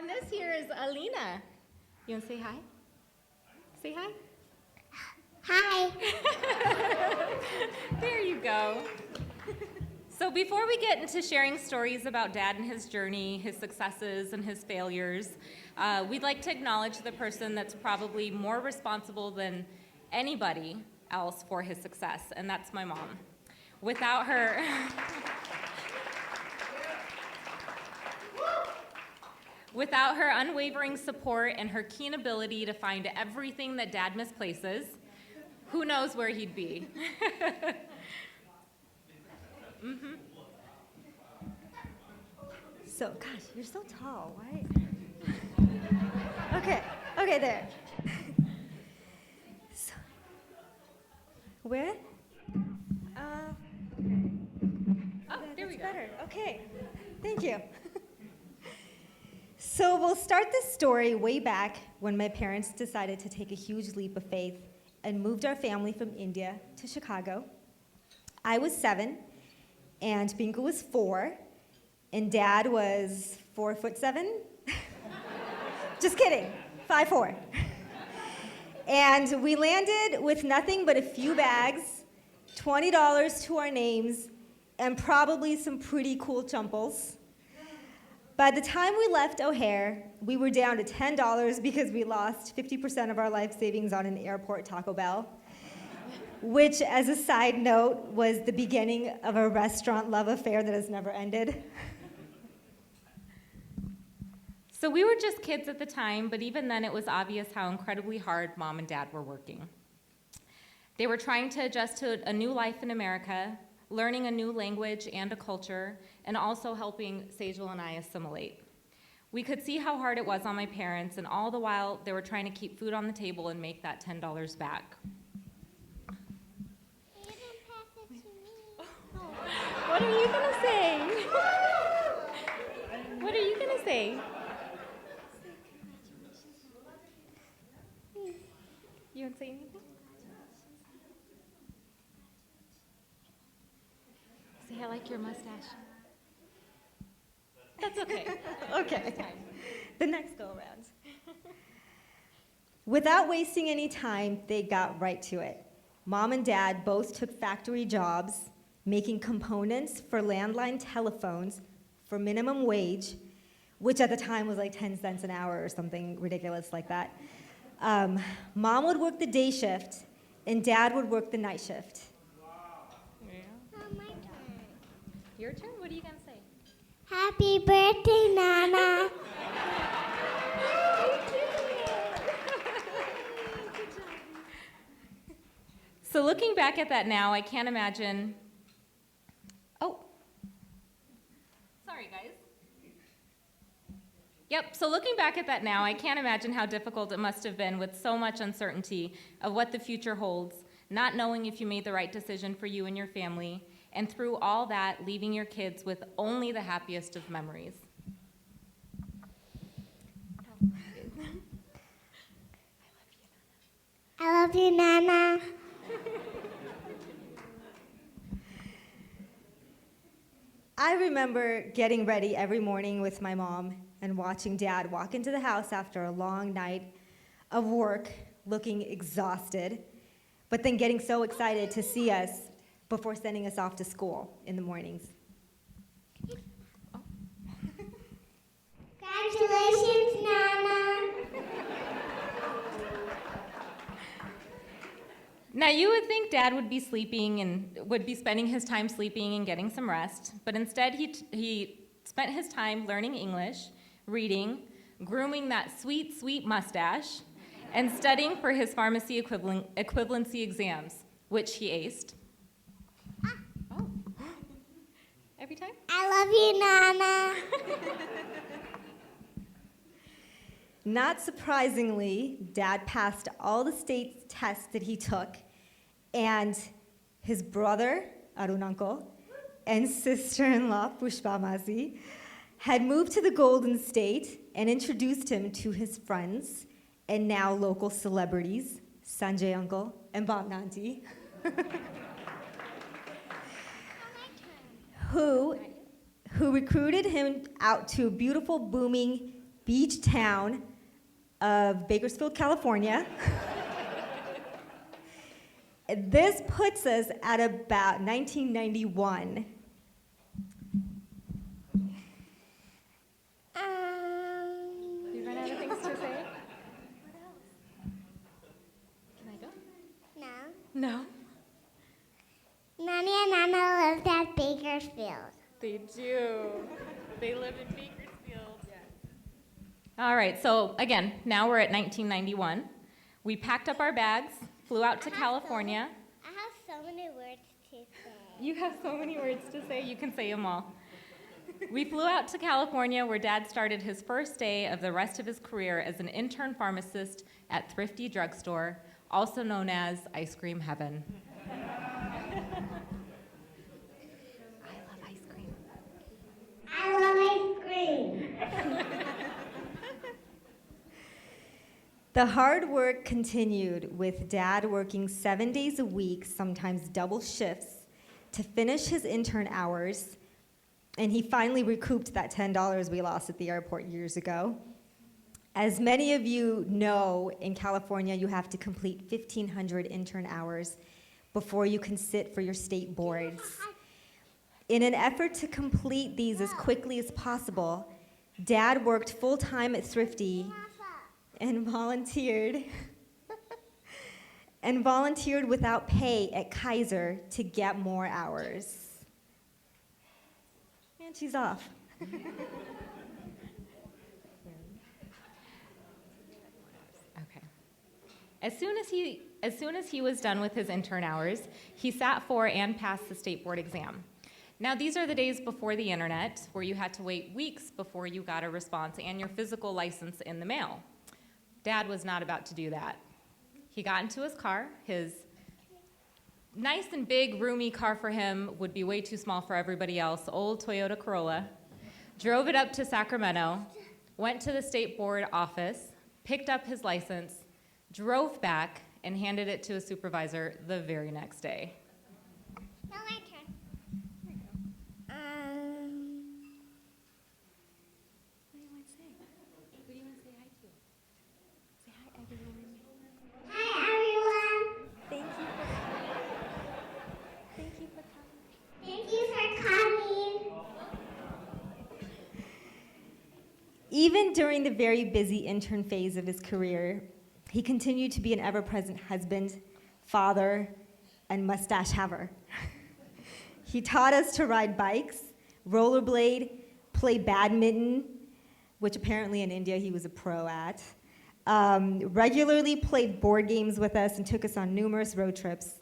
And this here is Alina. You want to say hi? Say hi. Hi. There you go. So before we get into sharing stories about Dad and his journey, his successes and his failures, we'd like to acknowledge the person that's probably more responsible than anybody else for his success, and that's my mom. Without her, without her unwavering support and her keen ability to find everything that Dad misplaces, who knows where he'd be. Mm-hmm. So, gosh, you're so tall. Why? Okay, there. So, where? Oh, there we go. Better. Okay, thank you. So we'll start this story way back when my parents decided to take a huge leap of faith and moved our family from India to Chicago. I was 7, and Binku was 4, and Dad was 4'7". Just kidding, 5'4". And we landed with nothing but a few bags, $20 to our names, and probably some pretty cool chumples. By the time we left O'Hare, we were down to $10 because we lost 50% of our life savings on an airport Taco Bell, which, as a side note, was the beginning of a restaurant love affair that has never ended. So we were just kids at the time, but even then it was obvious how incredibly hard Mom and Dad were working. They were trying to adjust to a new life in America, learning a new language and a culture, and also helping Sejal and I assimilate. We could see how hard it was on my parents, and all the while they were trying to keep food on the table and make that $10 back. You didn't pass it to me. What are you gonna say? What are you gonna say? You want to say anything? Say, I like your mustache. That's okay. Okay, the next go around. Without wasting any time, they got right to it. Mom and Dad both took factory jobs, making components for landline telephones for minimum wage, which at the time was like 10 cents an hour or something ridiculous like that. Mom would work the day shift, and Dad would work the night shift. My turn. Your turn? What are you going to say? Happy birthday, Nana. So looking back at that now, I can't imagine. Oh, sorry, guys. Yep, so looking back at that now, I can't imagine how difficult it must have been with so much uncertainty of what the future holds, not knowing if you made the right decision for you and your family, and through all that, leaving your kids with only the happiest of memories. I love you, Nana. I remember getting ready every morning with my mom and watching Dad walk into the house after a long night of work, looking exhausted, but then getting so excited to see us before sending us off to school in the mornings. Congratulations, Nana. Now, you would think Dad would be sleeping and would be spending his time sleeping and getting some rest, but instead he spent his time learning English, reading, grooming that sweet, sweet mustache, and studying for his pharmacy equivalency exams, which he aced. Oh. Every time? I love you, Nana. Not surprisingly, Dad passed all the state tests that he took, and his brother, Arun uncle, and sister-in-law, Pushpa Masi, had moved to the Golden State and introduced him to his friends and now local celebrities, Sanjay uncle and Bob Nanti, who recruited him out to a beautiful, booming beach town of Bakersfield, California. This puts us at about 1991. You run out of things to say? Can I go? No. No. Nanny and Nana lived at Bakersfield. They do. They live in Bakersfield. All right, so again, now we're at 1991. We packed up our bags, flew out to California. I have so many words to say. You have so many words to say, you can say them all. We flew out to California where Dad started his first day of the rest of his career as an intern pharmacist at Thrifty Drugstore, also known as Ice Cream Heaven. I love ice cream. I love ice cream. The hard work continued with Dad working 7 days a week, sometimes double shifts, to finish his intern hours, and he finally recouped that $10 we lost at the airport years ago. As many of you know, in California, you have to complete 1,500 intern hours before you can sit for your state boards. In an effort to complete these as quickly as possible, Dad worked full-time at Thrifty and volunteered without pay at Kaiser to get more hours. And she's off. Okay. As soon as he was done with his intern hours, he sat for and passed the state board exam. Now, these are the days before the internet, where you had to wait weeks before you got a response and your physical license in the mail. Dad was not about to do that. He got into his car. His nice and big, roomy car for him would be way too small for everybody else, old Toyota Corolla, drove it up to Sacramento, went to the state board office, picked up his license, drove back, and handed it to a supervisor the very next day. Now my turn. What do you want to say? Who do you want to say hi to? Say hi, everyone. Hi, everyone. Thank you for coming. Thank you for coming. Even during the very busy intern phase of his career, he continued to be an ever-present husband, father, and mustache haver. He taught us to ride bikes, rollerblade, play badminton, which apparently in India he was a pro at, regularly played board games with us and took us on numerous road trips.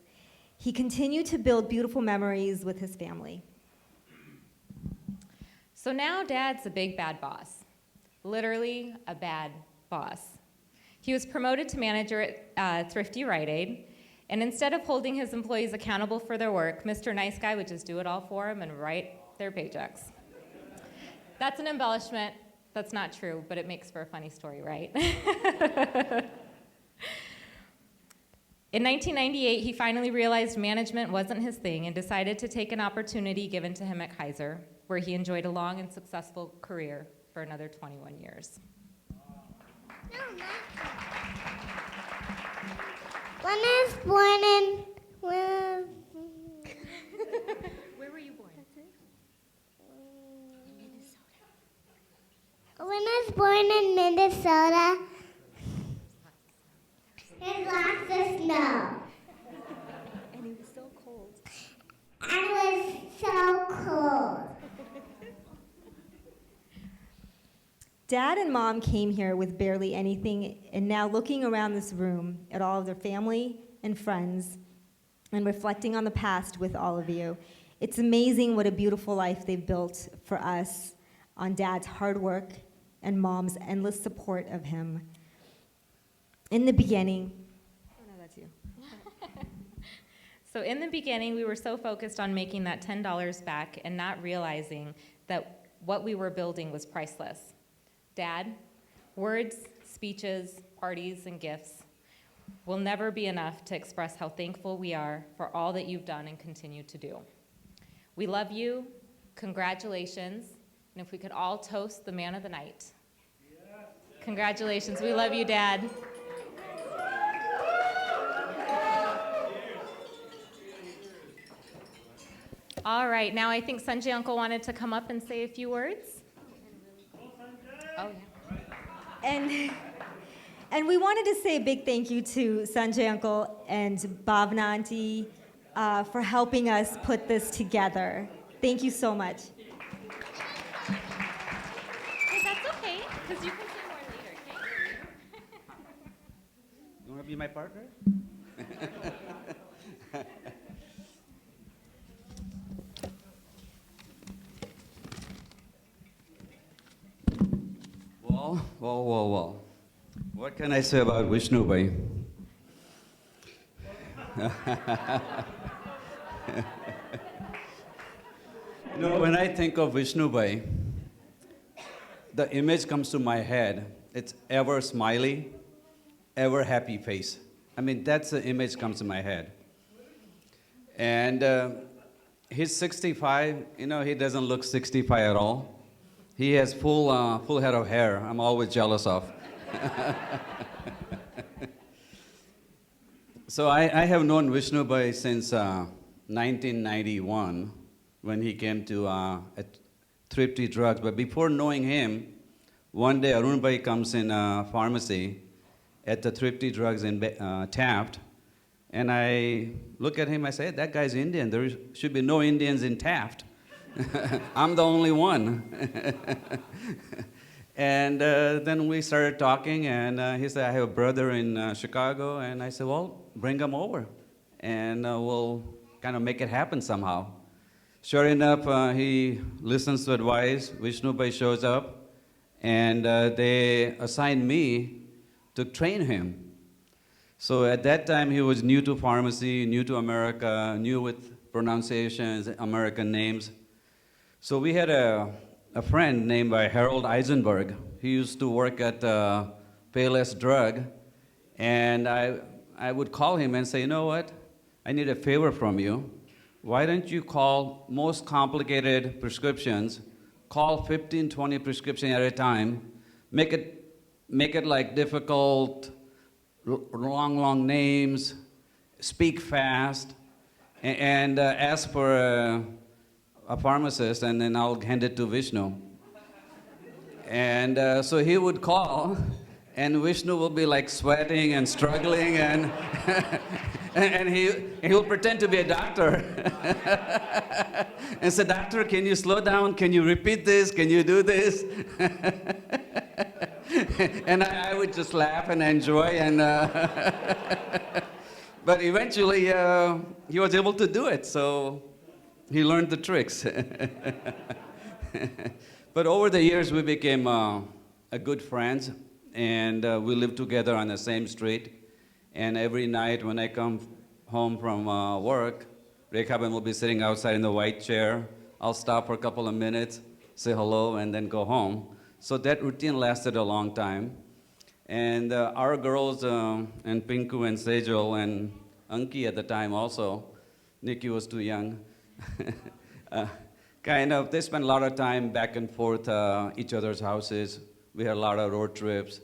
He continued to build beautiful memories with his family. So now Dad's a big bad boss, literally a bad boss. He was promoted to manager at Thrifty Rite Aid, and instead of holding his employees accountable for their work, Mr. Nice Guy would just do it all for them and write their paychecks. That's an embellishment. That's not true, but it makes for a funny story, right? In 1998, he finally realized management wasn't his thing and decided to take an opportunity given to him at Kaiser, where he enjoyed a long and successful career for another 21 years. When I was born in Where were you born? Minnesota, there's lots of snow. And he was so cold. And it was so cold. Dad and Mom came here with barely anything, and now looking around this room at all of their family and friends and reflecting on the past with all of you, it's amazing what a beautiful life they've built for us on Dad's hard work and Mom's endless support of him. In the beginning, oh no, that's you. So in the beginning, we were so focused on making that $10 back and not realizing that what we were building was priceless. Dad, words, speeches, parties, and gifts will never be enough to express how thankful we are for all that you've done and continue to do. We love you, congratulations, and if we could all toast the man of the night. Congratulations. We love you, Dad. All right, now I think Sanjay Uncle wanted to come up and say a few words. Oh, yeah. And we wanted to say a big thank you to Sanjay Uncle and Bhavna Auntie for helping us put this together. Thank you so much. Hey, that's okay, because you can say more later, okay? You want to be my partner? Well. What can I say about Vishnu Bhai? When I think of Vishnu Bhai, the image comes to my head. It's ever smiley, ever happy face. I mean, that's the image comes to my head. And he's 65. He doesn't look 65 at all. He has full head of hair. I'm always jealous of. So I have known Vishnu Bhai since 1991 when he came to Thrifty Drugs. But before knowing him, one day Arun Bhai comes in a pharmacy at the Thrifty Drugs in Taft, and I look at him, I say, that guy's Indian. There should be no Indians in Taft. I'm the only one. And then we started talking, and he said, I have a brother in Chicago, and I said, well, bring him over, and we'll kind of make it happen somehow. Sure enough, he listens to advice. Vishnu Bhai shows up, and they assigned me to train him. So at that time, he was new to pharmacy, new to America, new with pronunciations, American names. So we had a friend named Harold Eisenberg. He used to work at Payless Drug, and I would call him and say, you know what, I need a favor from you. Why don't you call most complicated prescriptions, call 15, 20 prescriptions at a time, make it like difficult, long names, speak fast, and ask for a pharmacist, and then I'll hand it to Vishnu. And so he would call, and Vishnu will be like sweating and struggling, and and he'll pretend to be a doctor. And say, doctor, can you slow down? Can you repeat this? Can you do this? And I would just laugh and enjoy, and but eventually he was able to do it, so he learned the tricks. But over the years, we became a good friends, and we lived together on the same street. And every night when I come home from work, Rekhaben will be sitting outside in the white chair. I'll stop for a couple of minutes, say hello, and then go home. So that routine lasted a long time. And our girls, and Pinku and Sejal and Anki at the time also, Nikki was too young, they spent a lot of time back and forth each other's houses. We had a lot of road trips,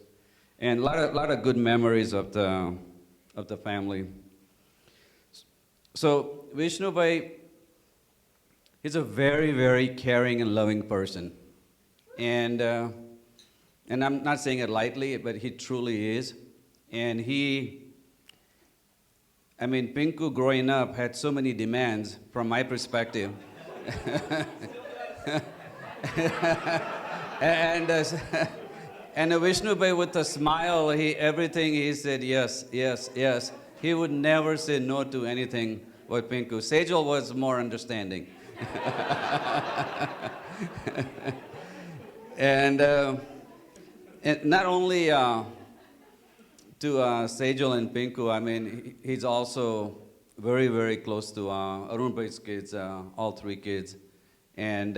and a lot of good memories of the family. So Vishnu Bhai, he's a very, very caring and loving person. And I'm not saying it lightly, but he truly is. And Pinku growing up had so many demands from my perspective. and Vishnu Bhai with a smile, everything he said yes, yes, yes. He would never say no to anything with Pinku. Sejal was more understanding. And not only to Sejal and Pinku, he's also very, very close to Arun Bhai's kids, all three kids. And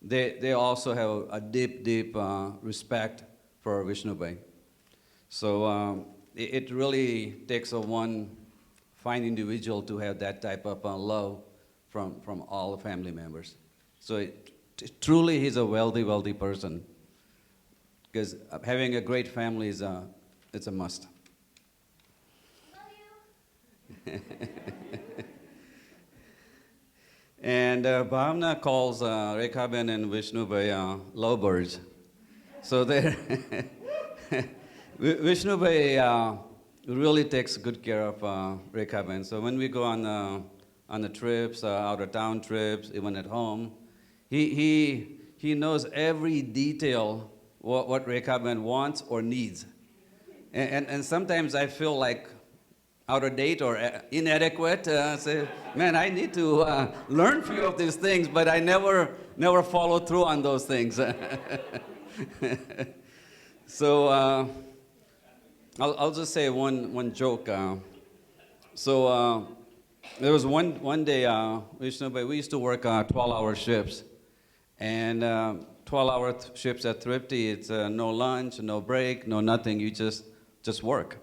they also have a deep, deep respect for Vishnu Bhai. So it really takes one fine individual to have that type of love from all the family members. So truly, he's a wealthy, wealthy person. because having a great family is it's a must. And Bhavna calls Rekhaben and Vishnubhai lovebirds. So they're Vishnubhai really takes good care of Rekhaben. So when we go on the trips, out of town trips, even at home, he knows every detail what Rekhaben wants or needs. And sometimes I feel like out of date or inadequate. Say, man, I need to learn a few of these things, but I never follow through on those things. So I'll just say one joke. So there was one day, Vishnubhai, we used to work 12-hour shifts. And 12-hour shifts at Thrifty, it's no lunch, no break, no nothing. You just work.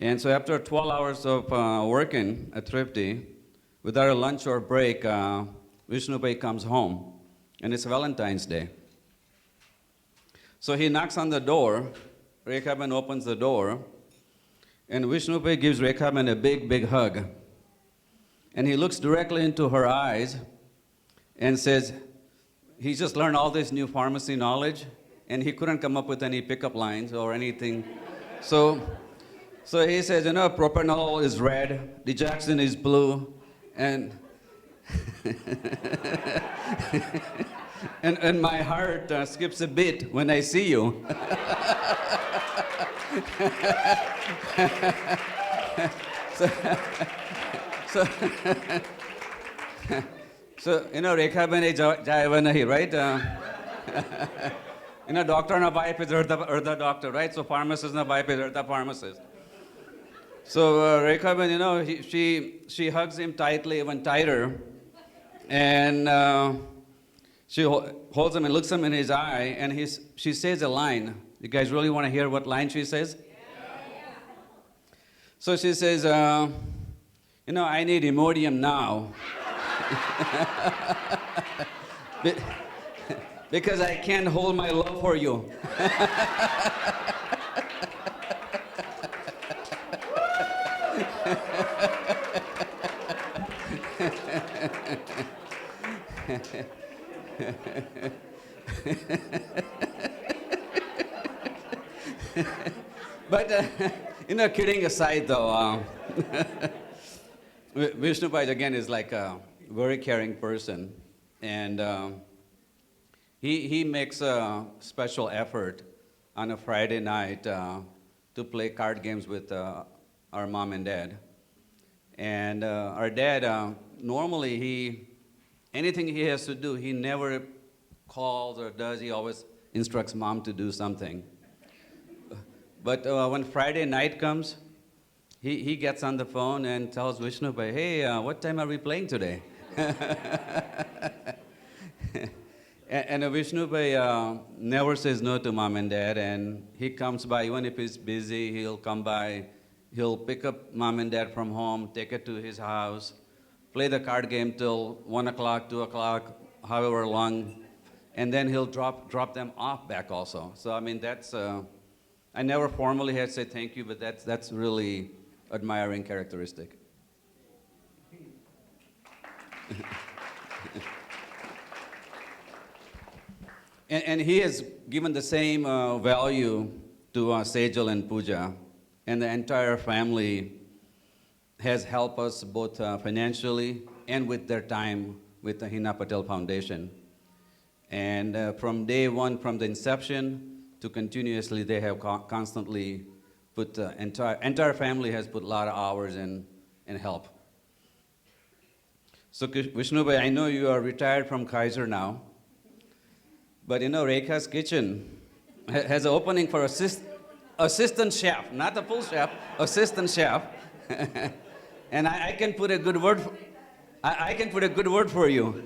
And so after 12 hours of working at Thrifty, without a lunch or break, Vishnubhai comes home, and it's Valentine's Day. So he knocks on the door, Rekhaben opens the door, and Vishnubhai gives Rekhaben a big hug. And he looks directly into her eyes and says, he just learned all this new pharmacy knowledge, and he couldn't come up with any pickup lines or anything. So he says, propanol is red, Digoxin is blue, and and my heart skips a beat when I see you. So Rekhaben is jaiva nahi, right? Doctor na bhai pe arda doctor, right? So pharmacist na bhai pe arda pharmacist. So Rekhaben, she hugs him tightly, even tighter, and she holds him and looks him in his eye, and she says a line. You guys really want to hear what line she says? Yeah. So she says, I need Imodium now. Because I can't hold my love for you. But, kidding aside though, Vishnubhai again is like a very caring person, and he makes a special effort on a Friday night to play card games with our mom and dad. And our dad, normally anything he has to do, he never calls or does, he always instructs mom to do something. But when Friday night comes, he gets on the phone and tells Vishnubhai, hey, what time are we playing today? And Vishnubhai never says no to mom and dad, and he comes by, even if he's busy, he'll come by, he'll pick up mom and dad from home, take it to his house, play the card game till 1 o'clock, 2 o'clock, however long, and then he'll drop them off back also. So that's, I never formally had to say thank you, but that's really admiring characteristic. And he has given the same value to Sejal and Pooja, and the entire family has helped us both financially and with their time with the Hina Patel Foundation. And from day one, from the inception to continuously, they have constantly put, entire family has put a lot of hours in help. So Vishnubhai, I know you are retired from Kaiser now, but Rekha's Kitchen has an opening for assistant chef, not a full chef, assistant chef. And I can put a good word I can put a good word for you.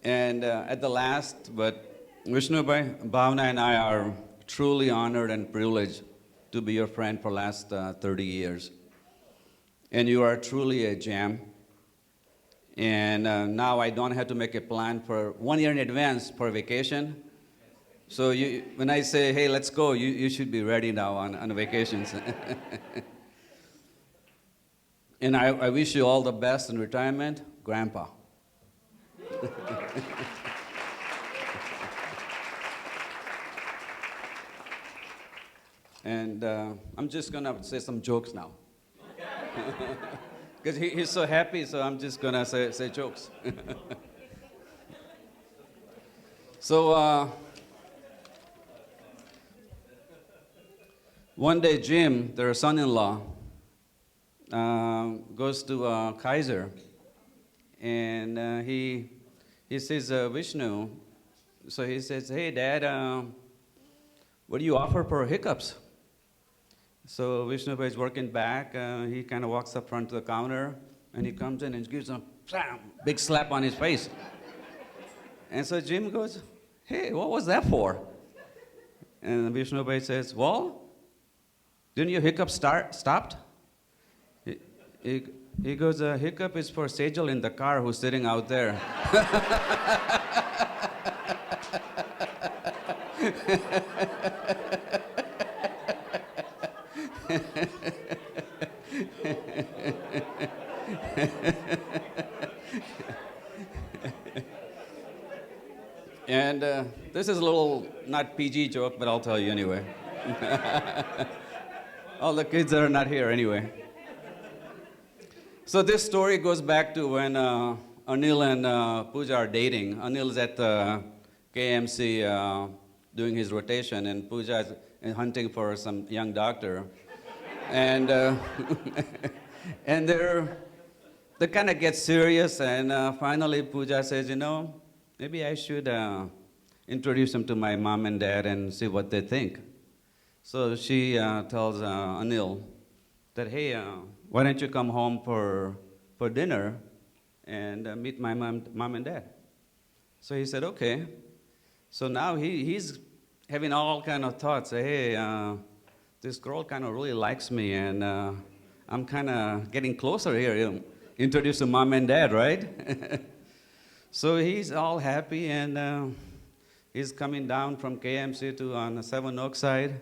And at the last, but Vishnubhai, Bhavna and I are truly honored and privileged to be your friend for the last 30 years. And you are truly a gem. And now I don't have to make a plan for 1 year in advance for vacation. So when I say, hey, let's go, you should be ready now on vacations. And I wish you all the best in retirement, Grandpa. And I'm just going to say some jokes now. Because he's so happy, so I'm just going to say jokes. So one day, Jim, their son-in-law, goes to Kaiser, and he sees Vishnu. So he says, hey, Dad, what do you offer for hiccups? So Vishnu is working back. He kind of walks up front to the counter, and he comes in and gives him a big slap on his face. And so Jim goes, hey, what was that for? And Vishnu says, well, didn't your hiccup stopped? He goes, hiccup is for Sejal in the car who's sitting out there. And this is a little not PG joke, but I'll tell you anyway. All the kids that are not here anyway. So this story goes back to when Anil and Pooja are dating. Anil is at KMC doing his rotation, and Pooja is hunting for some young doctor. And and they kind of get serious, and finally Pooja says, you know, maybe I should introduce him to my mom and dad and see what they think. So she tells Anil that, hey, why don't you come home for dinner and meet my mom and dad? So he said, okay. So now he's having all kind of thoughts. Hey, this girl kind of really likes me, and I'm kind of getting closer here. You know, introduce to mom and dad, right? So he's all happy, and he's coming down from KMC to on the Seven Oaks side,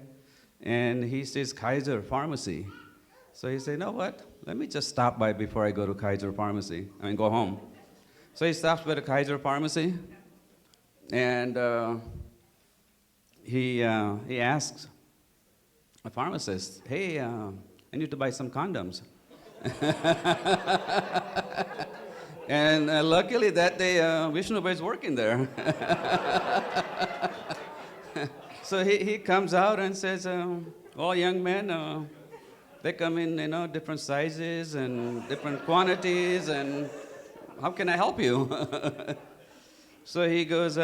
and he sees Kaiser Pharmacy. So he said, you know what? Let me just stop by before I go to Kaiser Pharmacy. Go home. So he stops by the Kaiser Pharmacy, and he asks a pharmacist, hey, I need to buy some condoms. And luckily that day, Vishnu is working there. So he comes out and says, all young men, they come in, different sizes and different quantities, and how can I help you? So he goes,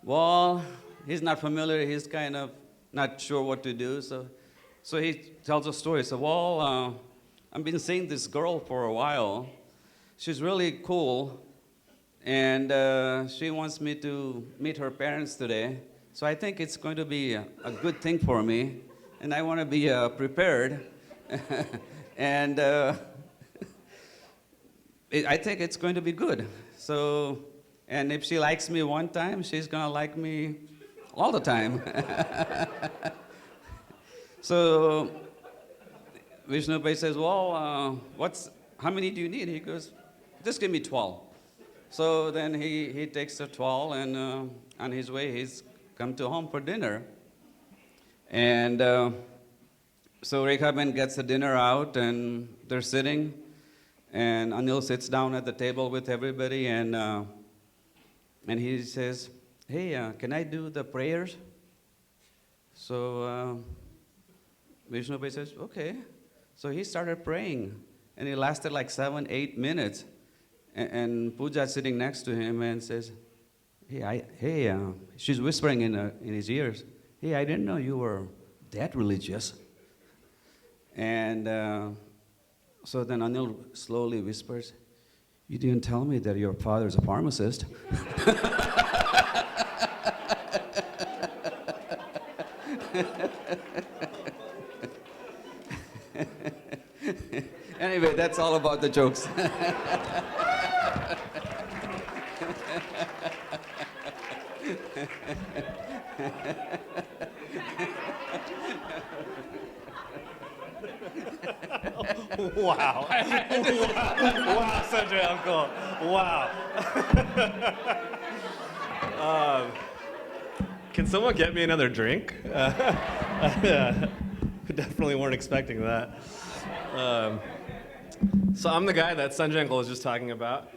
well, he's not familiar, he's kind of not sure what to do, so he tells a story. So, well, I've been seeing this girl for a while. She's really cool, and she wants me to meet her parents today. So I think it's going to be a good thing for me, and I want to be prepared. And I think it's going to be good. So, and if she likes me one time, she's going to like me all the time. So Vishnu Bhai says, well, how many do you need? He goes, just give me 12. So then he takes the 12, and on his way, he's come to home for dinner. And so Rekhaben gets the dinner out, and they're sitting, and Anil sits down at the table with everybody, and he says, hey, can I do the prayers? So Vishnu Bhai says, okay. So he started praying, and it lasted like 7-8 minutes. And Pooja sitting next to him and says, hey, she's whispering in his ears, hey, I didn't know you were that religious. And so then Anil slowly whispers, you didn't tell me that your father's a pharmacist. Anyway, that's all about the jokes. Wow. Wow, such an uncle. Wow. Can someone get me another drink? Definitely weren't expecting that. So I'm the guy that Sanjay Uncle was just talking about.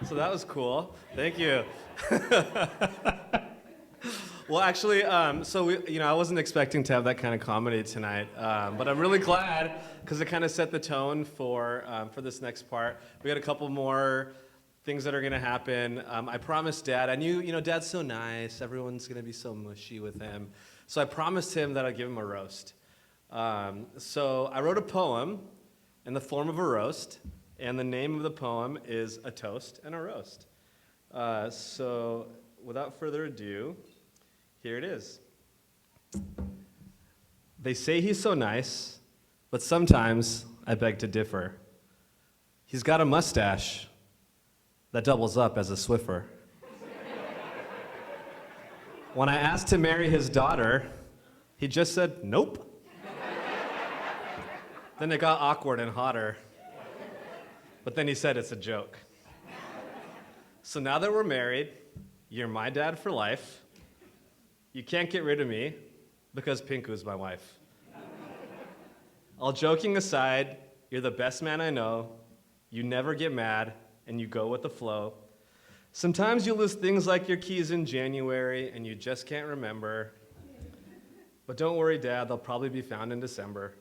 So that was cool. Thank you. Well, actually, I wasn't expecting to have that kind of comedy tonight, but I'm really glad because it kind of set the tone for this next part. We got a couple more things that are gonna happen. I promised Dad. I knew, Dad's so nice. Everyone's gonna be so mushy with him. So I promised him that I'd give him a roast. So I wrote a poem in the form of a roast, and the name of the poem is A Toast and a Roast. So without further ado, here it is. They say he's so nice, but sometimes I beg to differ. He's got a mustache that doubles up as a Swiffer. When I asked to marry his daughter, he just said, nope. Then it got awkward and hotter. But then he said it's a joke. So now that we're married, you're my dad for life. You can't get rid of me because Pinku's my wife. All joking aside, you're the best man I know. You never get mad and you go with the flow. Sometimes you lose things like your keys in January and you just can't remember. But don't worry, Dad, they'll probably be found in December.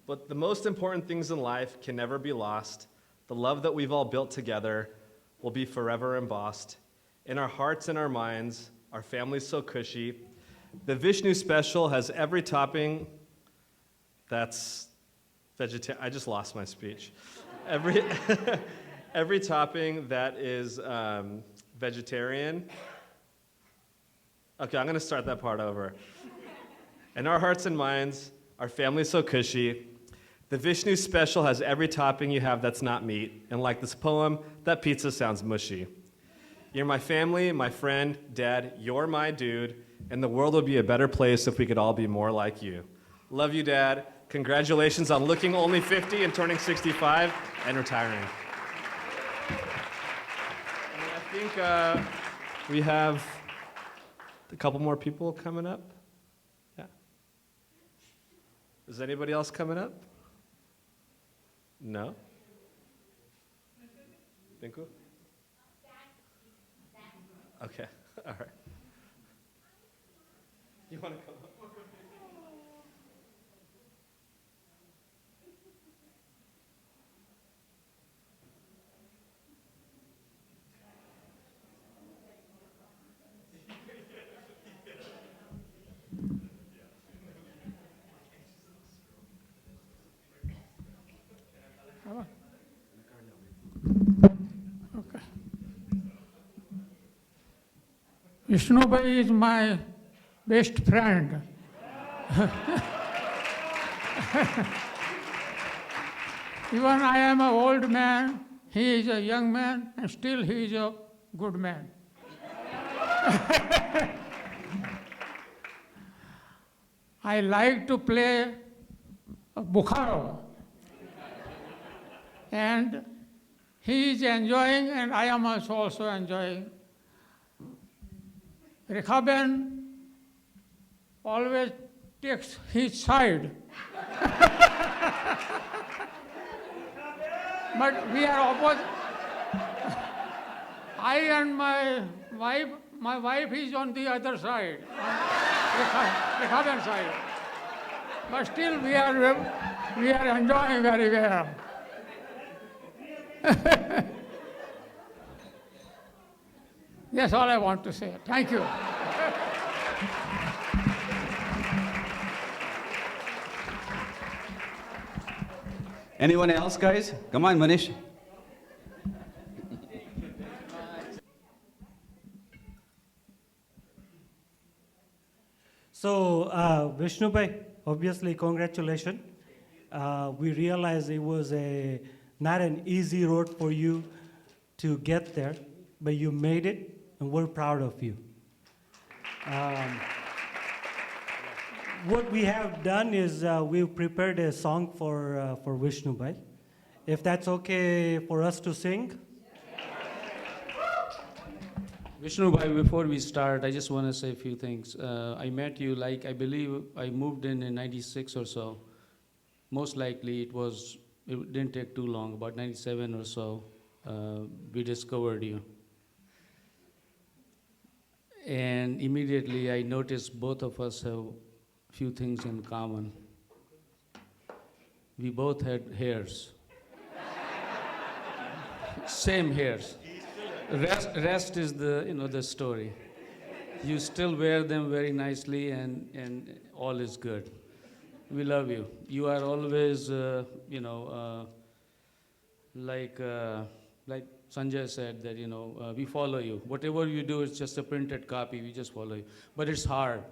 But the most important things in life can never be lost. The love that we've all built together will be forever embossed. In our hearts and our minds, our family's so cushy. The Vishnu special has every topping that's vegetarian. I just lost my speech. Every topping that is vegetarian. Okay, I'm going to start that part over. In our hearts and minds, our family's so cushy. The Vishnu special has every topping you have that's not meat. And like this poem, that pizza sounds mushy. You're my family, my friend, Dad, you're my dude, and the world would be a better place if we could all be more like you. Love you, Dad. Congratulations on looking only 50 and turning 65 and retiring. And I think we have a couple more people coming up. Yeah. Is anybody else coming up? No? Pinku? Okay, all right. You want to come up? Vishnubai is my best friend. Even I am an old man, he is a young man, and still he is a good man. I like to play Bukharo. And he is enjoying, and I am also enjoying. Rekhaben always takes his side. But we are opposite. I and my wife is on the other side, Rekhaben side. But still we are enjoying very well. That's all I want to say. Thank you. Anyone else, guys? Come on, Manish. So, Vishnubai, obviously, congratulations. We realize it was not an easy road for you to get there, but you made it. and we're proud of you. Um, what we have done is we've prepared a song for Vishnu Bhai. If that's okay for us to sing. Vishnu Bhai, before we start, I just want to say a few things. I met you, like, I believe I moved in 96 or so. Most likely it didn't take too long, about 97 or so, we discovered you. And immediately I noticed both of us have a few things in common. We both had hairs. Same hairs. Rest is the story. You still wear them very nicely, and all is good. We love you. You are always, like Sanjay said, that we follow you. Whatever you do, it's just a printed copy. We just follow you. But it's hard.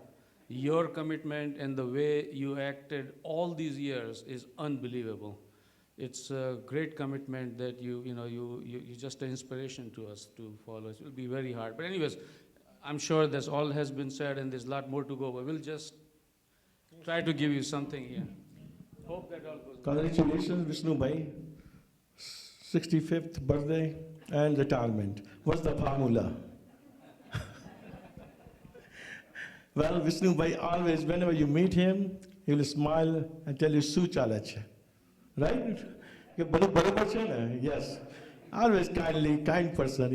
Your commitment and the way you acted all these years is unbelievable. It's a great commitment that you're just an inspiration to us to follow. It will be very hard. But anyways, I'm sure that's all has been said and there's a lot more to go, but we'll just try to give you something here. Hope that all goes well. Congratulations, Vishnu Bhai. 65th birthday and retirement. What's the formula? Well, Vishnu Bhai always, whenever you meet him, he will smile and tell you, Su chalach. Right? Yes. Always kind person,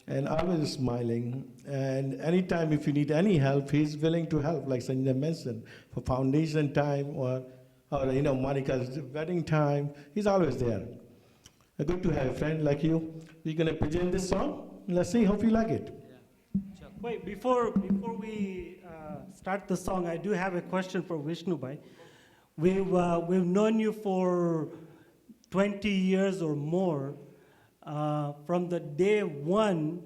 and always smiling. And anytime if you need any help, he's willing to help, like Sanjay mentioned, for foundation time or Monica's wedding time. He's always there. Good to have a friend like you. We're going to present this song. Let's see, hope you like it. Yeah. Wait, before we start the song, I do have a question for Vishnu Bhai. We've known you for 20 years or more. From the day one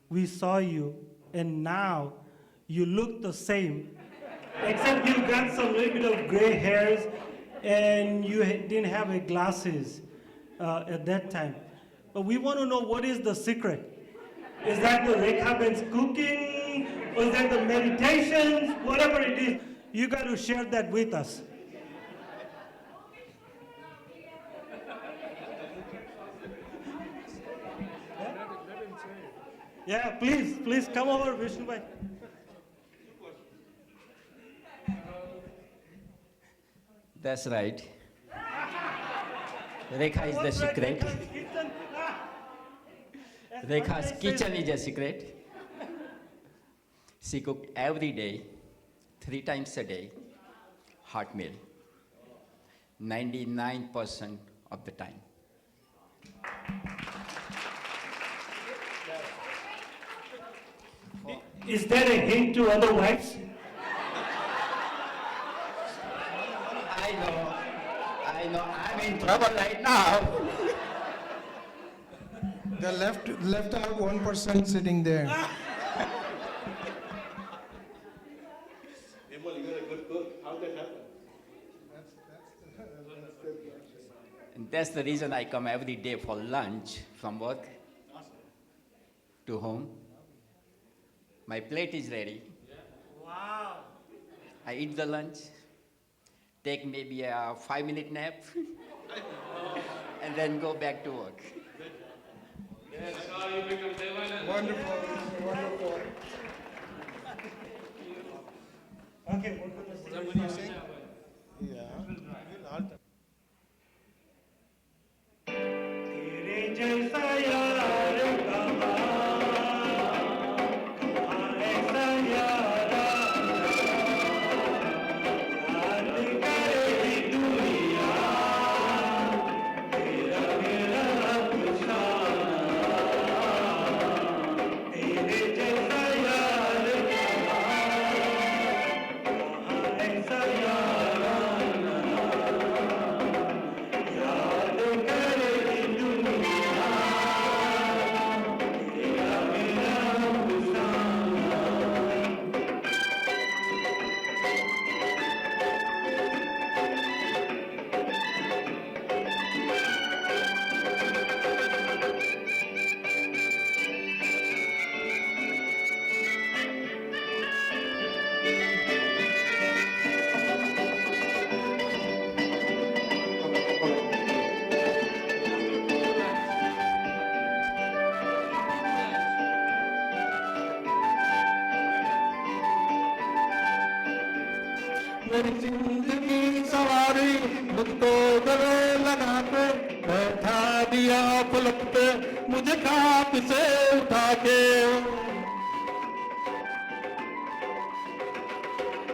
we saw you, and now you look the same, except you got some little bit of gray hairs, and you didn't have a glasses at that time. But we want to know, what is the secret? Is that the Rekha Ben's cooking? Or is that the meditations? Whatever it is, you got to share that with us. Yeah, please come over, Vishnu Bhai. That's right. Rekha is the secret. Rekha's kitchen is a secret. She cooked every day, 3 times a day, hot meal, 99% of the time. Is that a hint to other wives? I know, I'm in trouble right now. They left out one person sitting there. And that's the reason I come every day for lunch from work to home. My plate is ready. Wow. I eat the lunch, take maybe a 5-minute nap, and then go back to work. That's how you become Devanand. Wonderful, wonderful. Okay, we're going to sing. Yeah. तेरे जैसा यार कहाँ, कहाँ ऐसा यारा, याद करे दुनिया, तेरा मेरा अफसाना। तेरे जैसा यार कहाँ, कहाँ ऐसा यारा, मेरी जिंदगी सवारी मुझको गले लगा के बैठा दिया पलक पे मुझे खाक से उठा के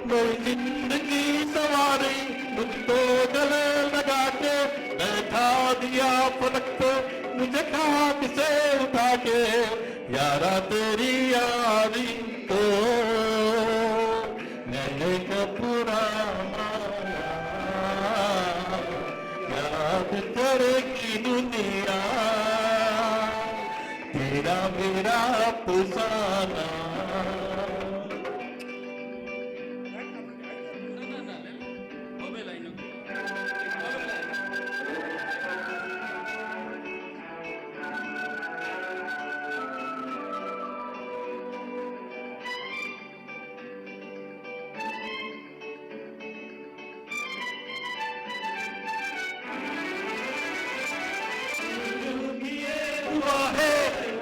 मेरी जिंदगी सवारी मुझको गले लगा के बैठा दिया पलक पे मुझे खाक से उठा के यारा तेरी यारी को मैंने कपूरा याद करेगी दुनिया तेरा मेरा अफसाना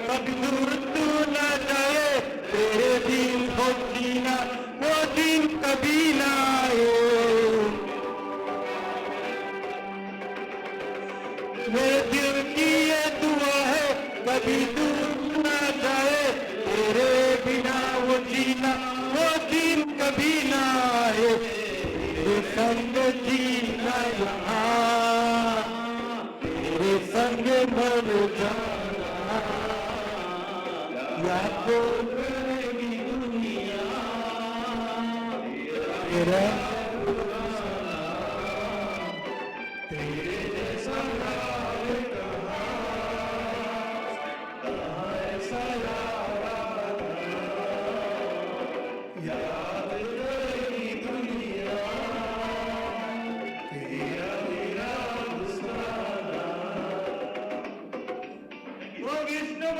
कभी दूर तू न जाए तेरे दिन हो जीना वो दिन कभी ना आए मेरे दिल की ये दुआ है कभी दूर न जाए तेरे बिना वो जीना वो दिन कभी ना आए तेरे संग जीना यहाँ तेरे संग मर जाना यादों करेगी दुनिया तेरा तेरे जैसा यार कहाँ ऐसा याद करेगी दुनिया तेरा मेरा अफसाना वो विष्णु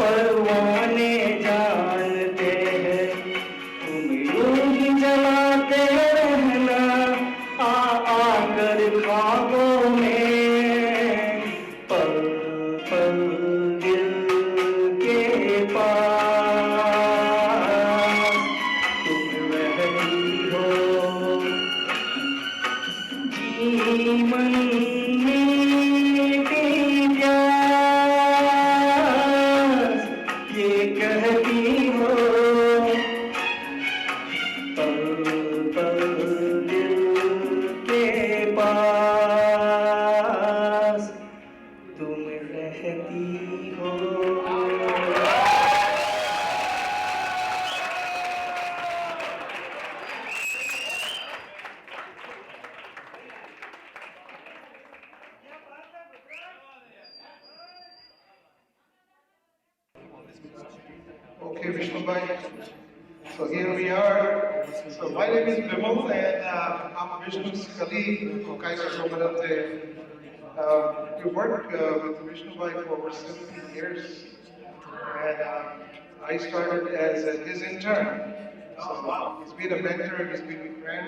परवाने जानते हैं तुम यूं ही जलाते रहना आकर ख्वाबों में पल पल दिल के पास तुम रहती हो जीवन मेरी प्यास ये कहती हो पल पल दिल के पास तुम रहती हो. Okay, Vishnu Bhai. So here we are. So my name is Bimal and I'm Vishnu's colleague, Kaisa Somarate. We work with Vishnu Bhai for over 17 years. And I started as his intern. So he's been a mentor, he's been a friend.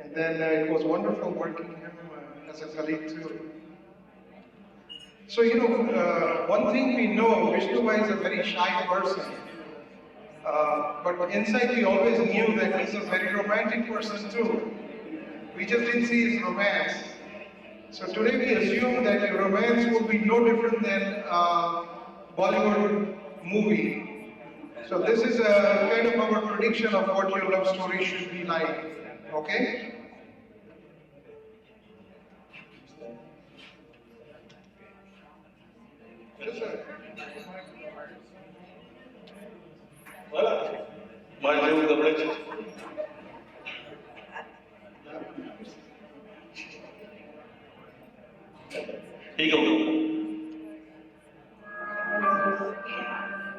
And then it was wonderful working with him as a colleague too. So, one thing we know, Vishnu Bhai is a very shy person. But inside we always knew that he's a very romantic person too. We just didn't see his romance. So today we assume that your romance will be no different than a Bollywood movie. So this is a kind of our prediction of what your love story should be like. Okay? Yes, sir. My name is Abhijit.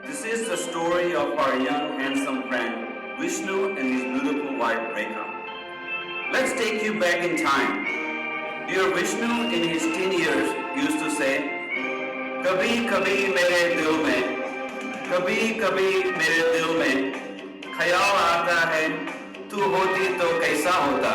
This is the story of our young, handsome friend, Vishnu and his beautiful wife, Rekha. Let's take you back in time. Dear Vishnu, in his teen years, used to say, "Kabhi kabhi mere dil mein, kabhi kabhi mere dil mein, ख्याल आता है तू होती तो कैसा होता."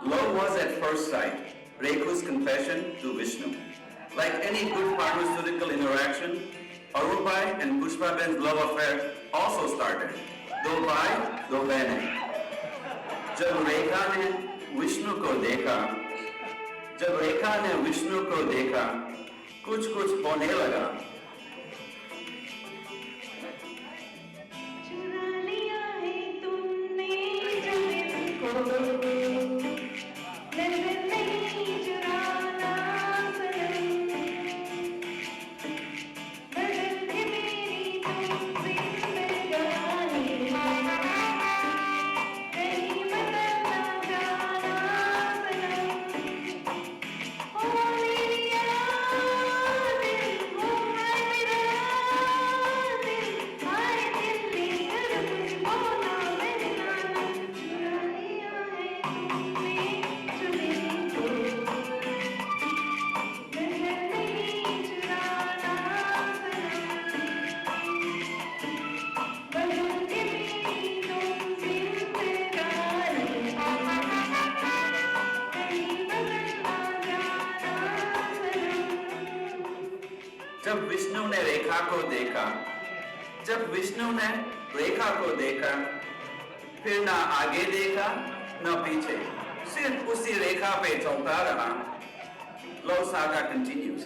Love was at first sight, Rekhu's confession to Vishnu. Like any good pharmaceutical interaction, Arubai and Pushpaben's love affair also started. Do bhai, do behne. जब रेखा ने विष्णु को देखा, कुछ कुछ होने लगा. जब विष्णु ने रेखा को देखा, जब विष्णु ने रेखा को देखा, फिर ना आगे देखा ना पीछे, सिर्फ उसी रेखा पे चलता रहा. Love saga continues.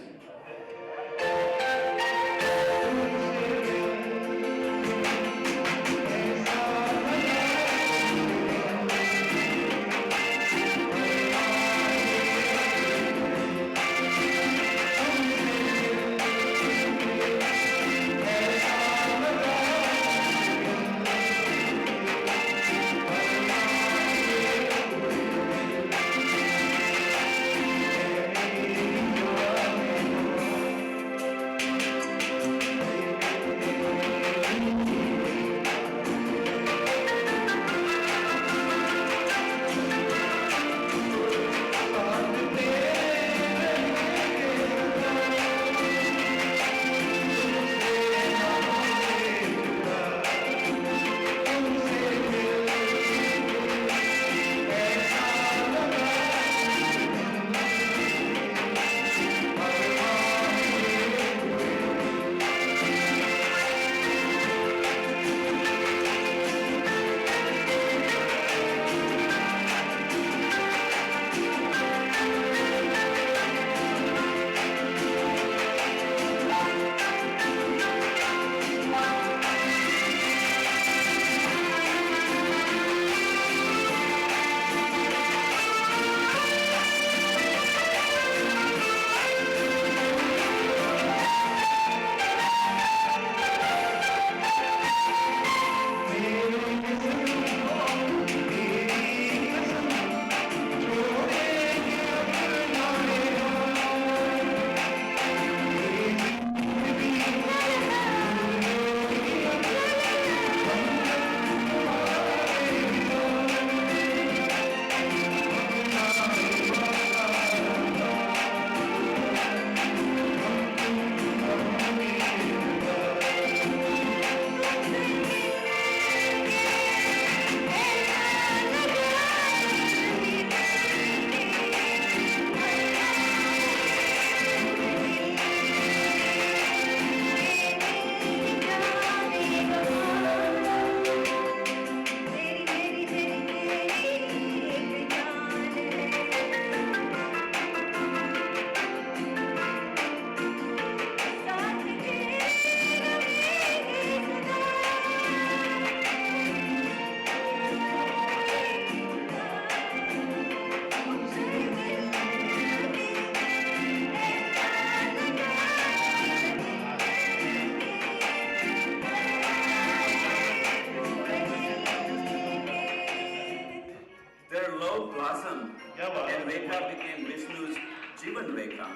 Their love blossomed and Rekha became Vishnu's Jivan Rekha.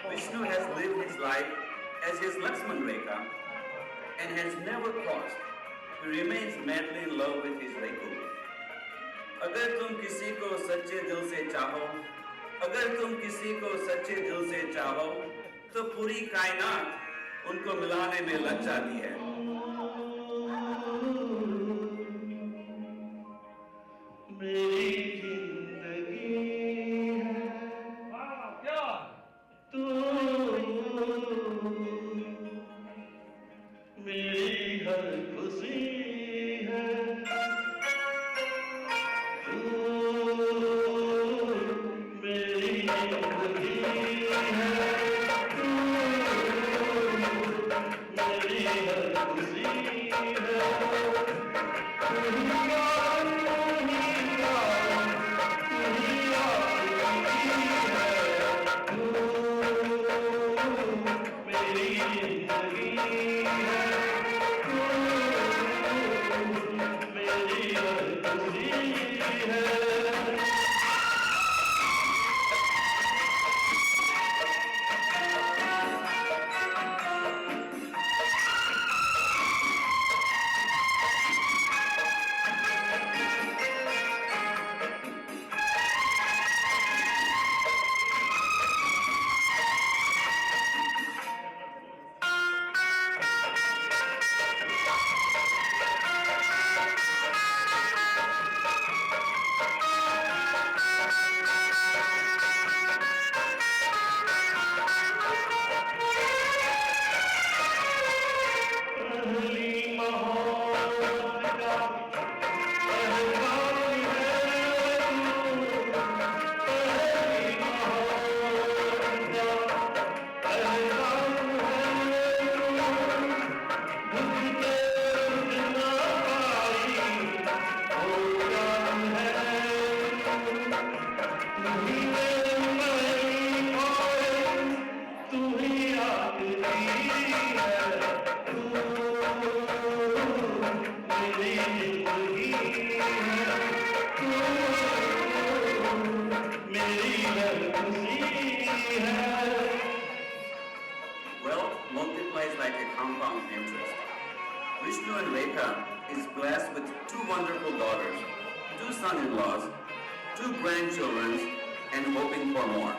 Vishnu has lived his life as his Lakshman Rekha and has never crossed. He remains madly in love with his Rekhu. अगर तुम किसी को सच्चे दिल से चाहो, अगर तुम किसी को सच्चे दिल से चाहो, तो पूरी कायनात उनको मिलाने में लग जाती है. मेरी जिंदगी है तू, मेरी हर खुशी है तू, मेरी जिंदगी है तू, मेरी हर Wealth multiplies like a compound interest. Vishnu and Rekha is blessed with two wonderful daughters, two son-in-laws, two grandchildren, and hoping for more.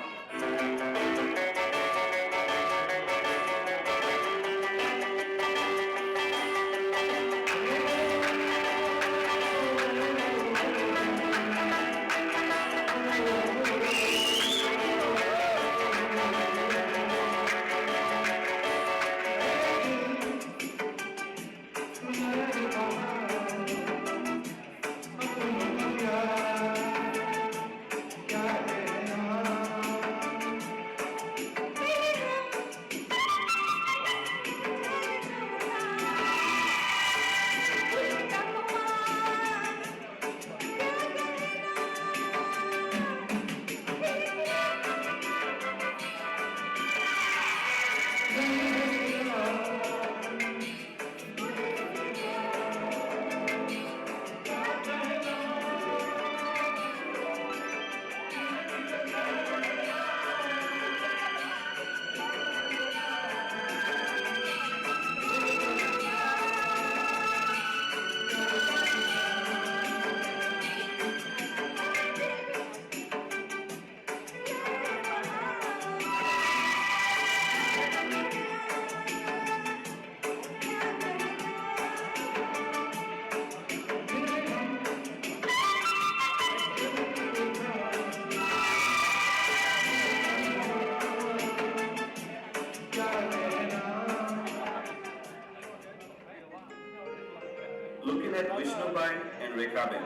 Looking at Vishnubai and Rekhaben,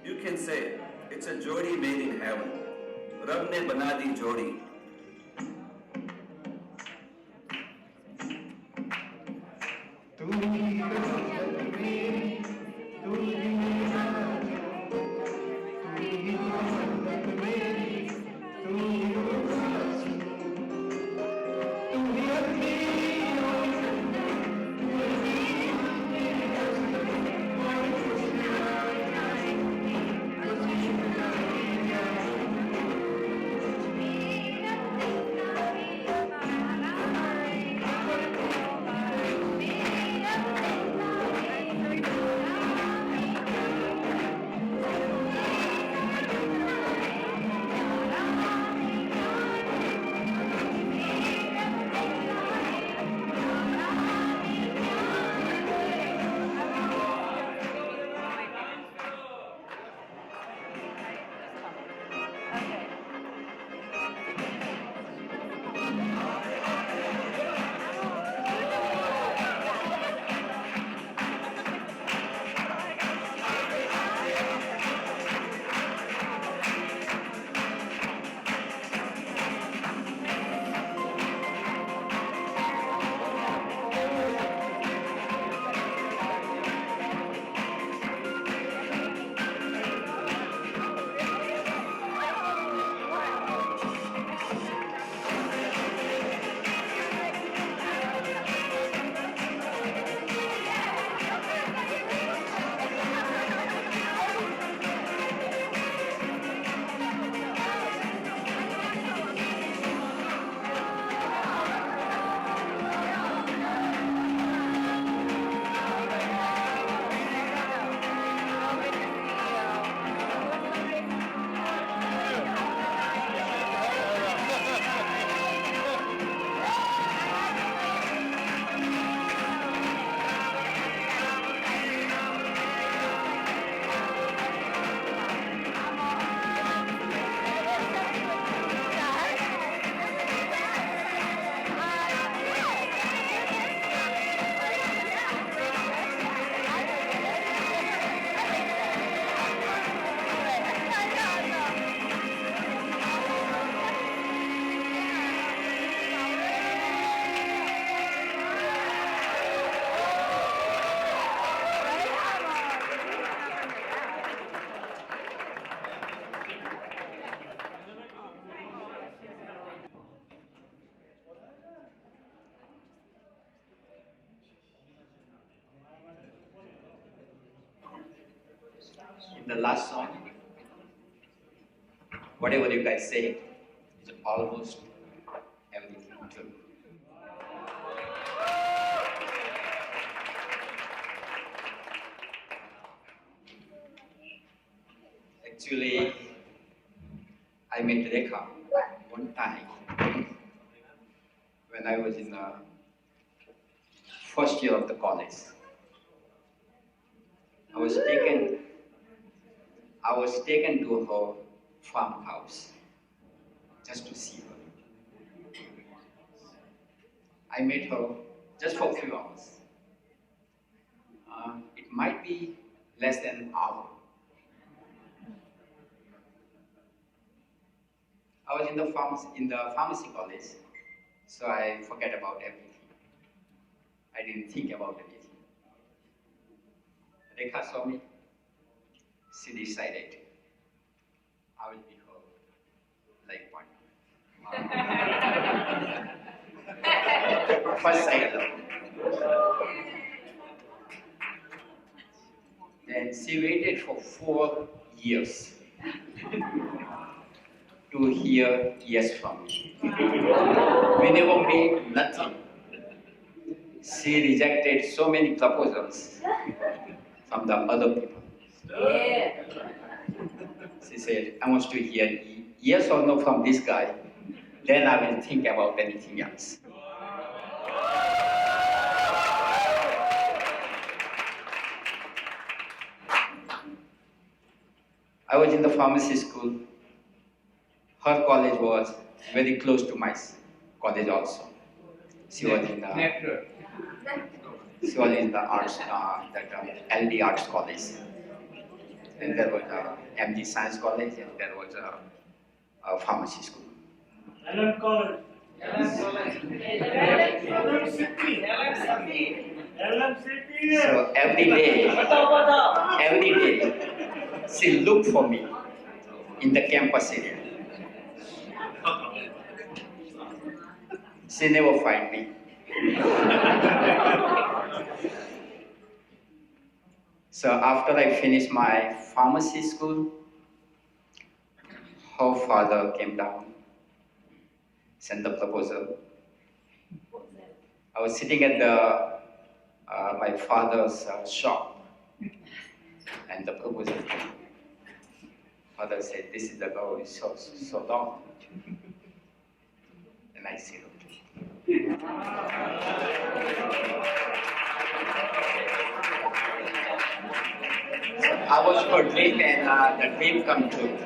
you can say it's a jodi made in heaven. Rab ne bana di jodi. Meera in the last song, whatever you guys say is almost everything true. Actually, I met Rekha one time when I was in the first year of the college. I was taken to her farmhouse just to see her. I met her just for a few hours. It might be less than an hour. I was in the pharmacy college, so I forget about everything. I didn't think about anything. Rekha saw me. She decided I will be her life partner. First sight love. Then she waited for 4 years to hear yes from me. We never made nothing. She rejected so many proposals from the other people. She said, I want to hear yes or no from this guy, then I will think about anything else. I was in the pharmacy school. Her college was very close to my college also. She was in the arts, LD Arts College. And there was MD Science College, and there was a pharmacy school. LM College. So every day, she looked for me in the campus area. She never find me. So after I finished my pharmacy school, her father came down, sent the proposal. I was sitting at my father's shop, and the proposal came. Father said, "This is the girl who is so long." And I said, "Okay." I was her dream, and the dream come true.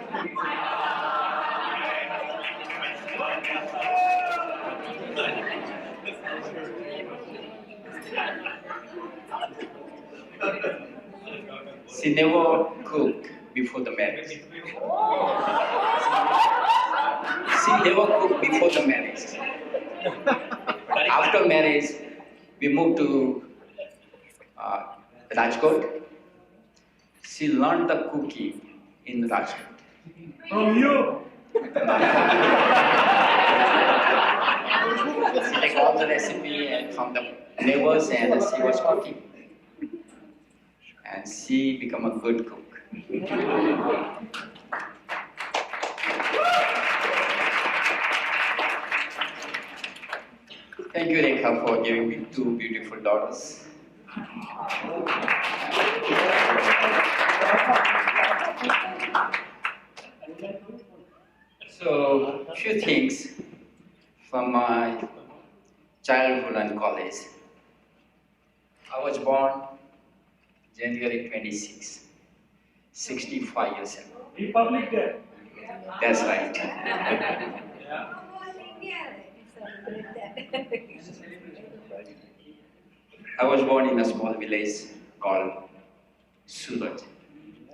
She never cooked before the marriage. She never cooked before the marriage. After marriage, we moved to Rajkot. She learned the cooking in Rajkot. From you? She took all the recipe and from the neighbors, and she was cooking. And she became a good cook. Thank you, Rekha, for giving me 2 beautiful daughters. So, few things from my childhood and college. I was born January 26, 65 years ago. Republic Day. That's right. I was born in a small village called Surat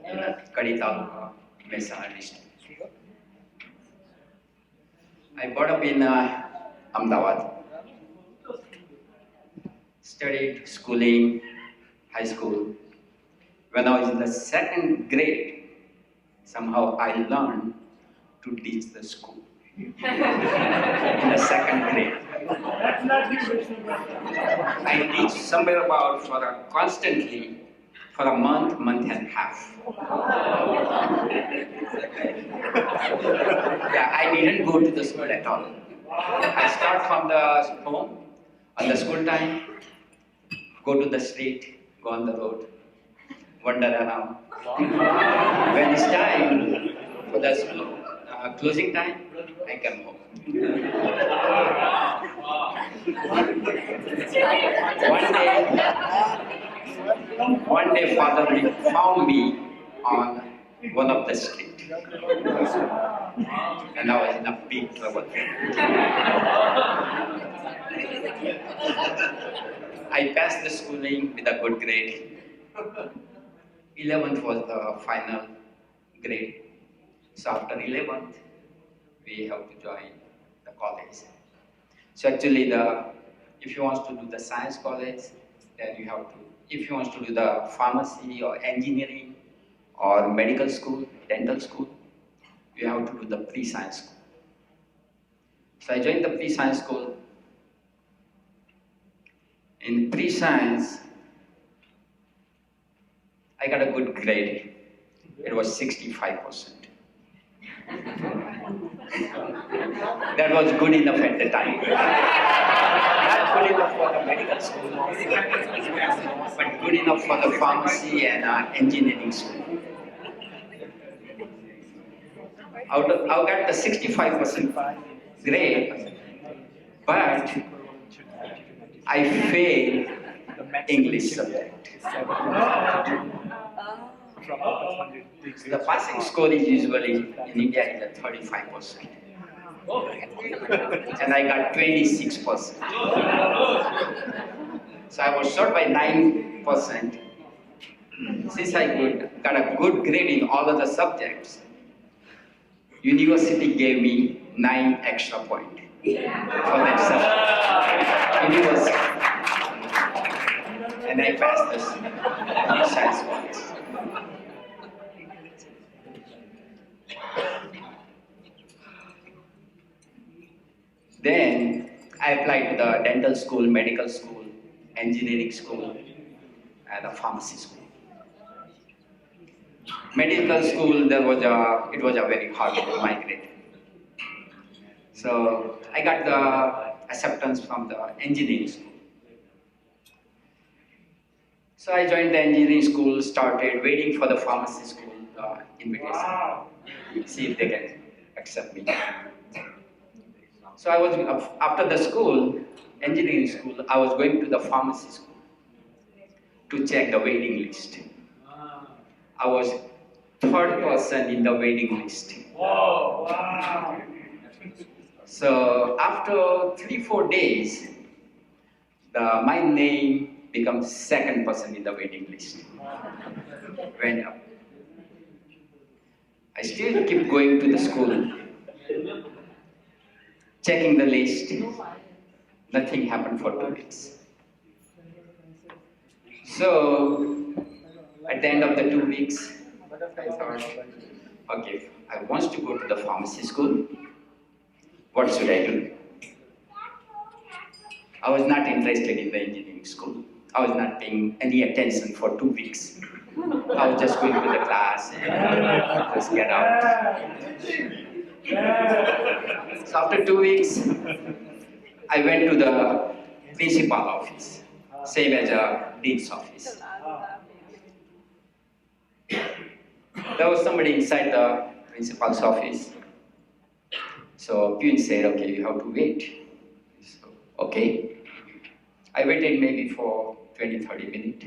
in Kadi Taluka, Mehsana district. I brought up in Ahmedabad, studied schooling, high school. When I was in the 2nd grade, somehow I learned to teach the school. In the 2nd grade. That's not you, Vishnu. I teach somewhere about for constantly for a month and a half. Yeah, I didn't go to the school at all. I start from the home on the school time, go to the street, go on the road, wander around. When it's time for the school, closing time, I come home. One day father found me on one of the street. And I was in a big trouble. I passed the schooling with a good grade. 11th was the final grade. So after 11th, we have to join the college. So actually, if you want to do the science college, then you have to. If you want to do the pharmacy or engineering or medical school, dental school, you have to do the pre-science school. So I joined the pre-science school. In pre-science, I got a good grade. It was 65%. That was good enough at the time. Not good enough for the medical school, but good enough for the pharmacy and engineering school. I got the 65% grade, but I failed English subject. The passing score is usually in India is at 35%. And I got 26%. So I was short by 9%. Since I got a good grade in all of the subjects, university gave me 9 extra points for that subject. University. And I passed this science course. Then I applied to the dental school, medical school, engineering school, and a pharmacy school. Medical school, it was a very hard to migrate. So I got the acceptance from the engineering school. So I joined the engineering school, started waiting for the pharmacy school invitation, see if they can accept me. So I was, after the school, engineering school, I was going to the pharmacy school to check the waiting list. I was 3rd person in the waiting list. Whoa, wow. So after 3-4 days, my name becomes 2nd person in the waiting list. Went up. I still keep going to the school, checking the list. Nothing happened for 2 weeks. So at the end of the 2 weeks, I thought, okay, I want to go to the pharmacy school. What should I do? I was not interested in the engineering school. I was not paying any attention for 2 weeks. I was just going to the class and just get out. So after 2 weeks, I went to the principal office, same as a dean's office. There was somebody inside the principal's office. So Pune said, okay, you have to wait. So, okay. I waited maybe for 20-30 minutes.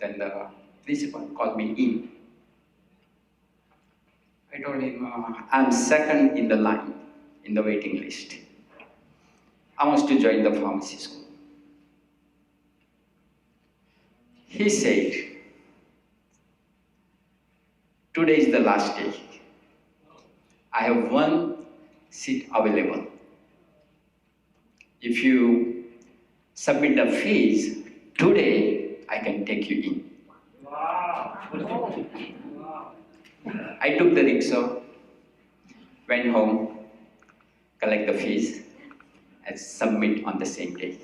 Then the principal called me in. I told him, I'm 2nd in the line, in the waiting list. I want to join the pharmacy school. He said, today is the last day. I have 1 seat available. If you submit the fees, today I can take you in. I took the rickshaw, went home, collect the fees, and submit on the same day.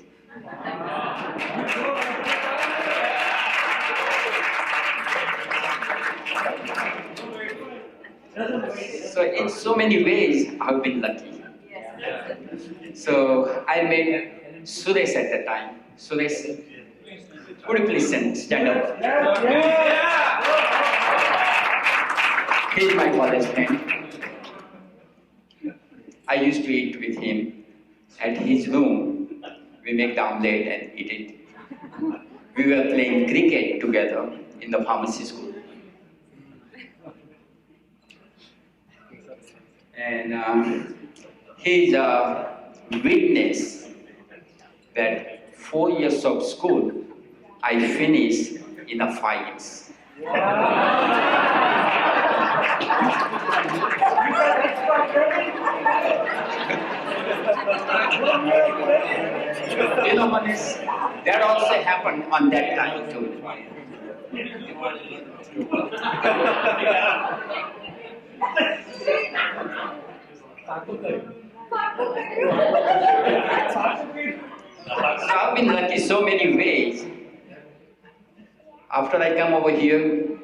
So in so many ways, I've been lucky. So I met Suresh at the time. Suresh, could you please stand up? He's my college friend. I used to eat with him at his room. We make the omelette and eat it. We were playing cricket together in the pharmacy school. And he's a witness that 4 years of school I finished in 5 years. You know, Manish, that also happened on that time too. So I've been lucky so many ways. After I come over here,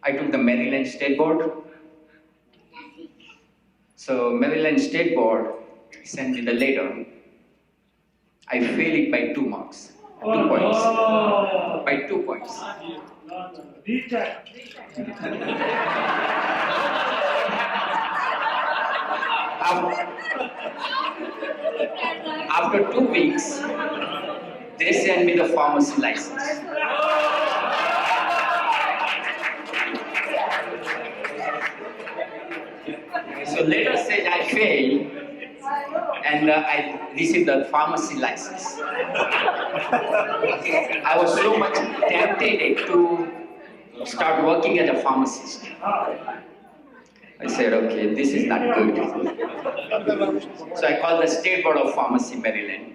I took the Maryland State Board. So Maryland State Board sent me the letter. I failed it by 2 marks, 2 points. By 2 points. After 2 weeks, they sent me the pharmacy license. So letter says I failed, and I received the pharmacy license. I was so much tempted to start working as a pharmacist. I said, okay, this is not good. So I called the State Board of Pharmacy, Maryland,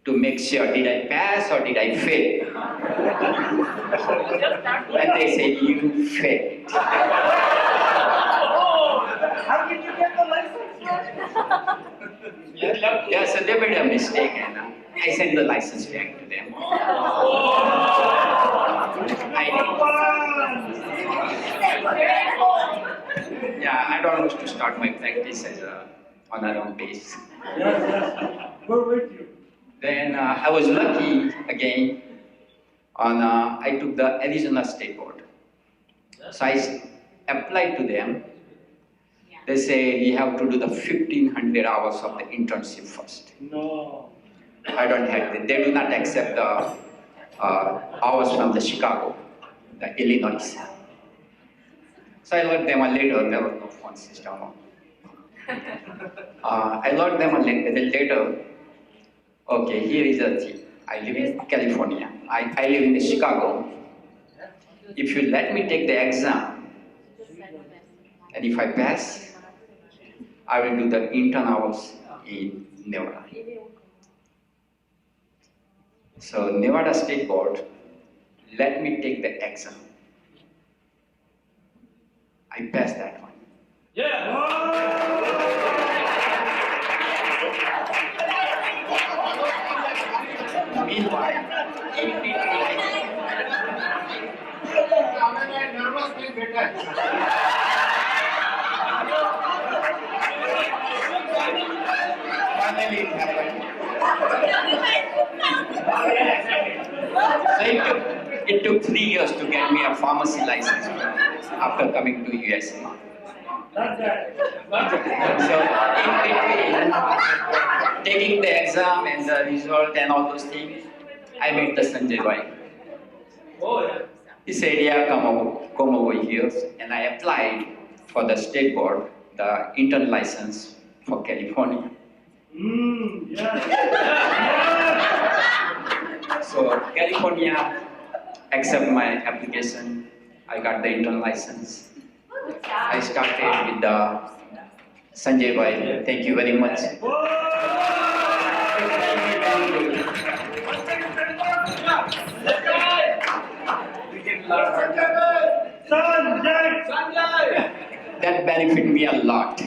to make sure, did I pass or did I fail? And they said, you failed. How did you get the license? Yeah, so they made a mistake and I sent the license back to them. I don't want to start my practice as on our own base. Yes. We're with you. Then I was lucky again. I took the Arizona State Board. So I applied to them. They say you have to do the 1,500 hours of the internship first. No. I don't have it. They do not accept the hours from the Chicago, the Illinois. So I learned them a little. There was no phone system. I learned them a little later. Okay, here is the thing. I live in California. I live in Chicago. If you let me take the exam, and if I pass, I will do the intern hours in Nevada. So Nevada State Board let me take the exam. I passed that one. Meanwhile, in finally it happened. So it took 3 years to get me a pharmacy license after coming to USA. So in between taking the exam and the result and all those things, I met the Sanjay Bhai. He said, yeah, come over here. And I applied for the state board, the intern license for California. So California accepted my application. I got the intern license. I started with the Sanjay Bhai. Thank you very much. That benefited me a lot.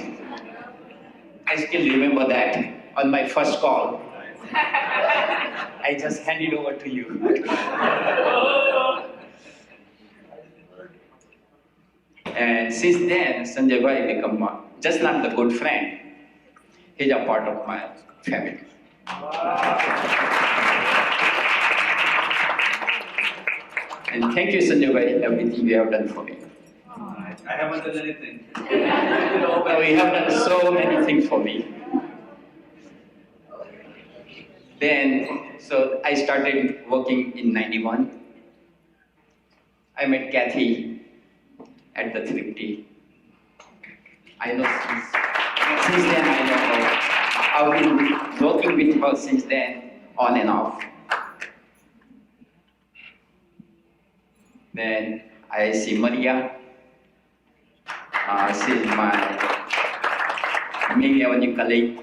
I still remember that on my first call. I just hand it over to you. And since then, Sanjay Bhai become just not the good friend, he's a part of my family. And thank you, Sanjay Bhai, everything you have done for me. I haven't done anything. No, you have done so many things for me. Then, so I started working in 91. I met Kathy at the Thrifty. I know since then I know her. I've been working with her since then, on and off. Then I see Maria. She's my Main Avenue colleague.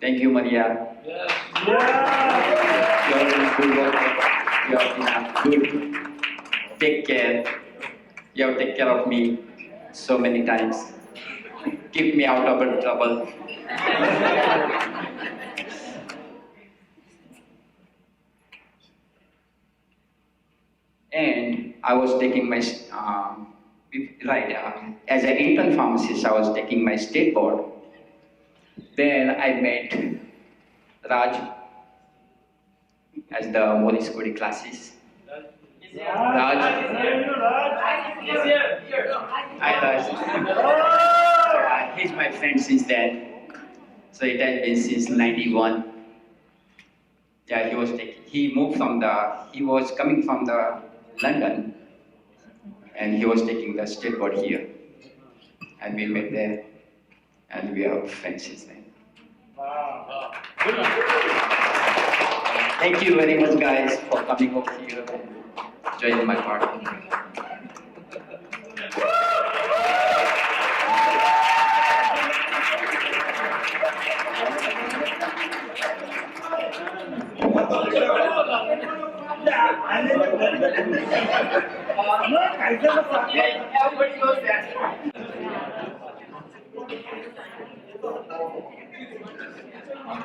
Thank you, Maria. Yes. You have been a good worker. You have been a good take care. You have taken care of me so many times. Keep me out of trouble. And I was taking my as an intern pharmacist, I was taking my state board. Then I met Raj as the Morris Cody classes. Raj. Hi Raj. He's my friend since then. So it has been since 91. Yeah, he was coming from the London, and he was taking the state board here. And we met there, and we are friends since then. Thank you very much, guys, for coming over here and joining my party.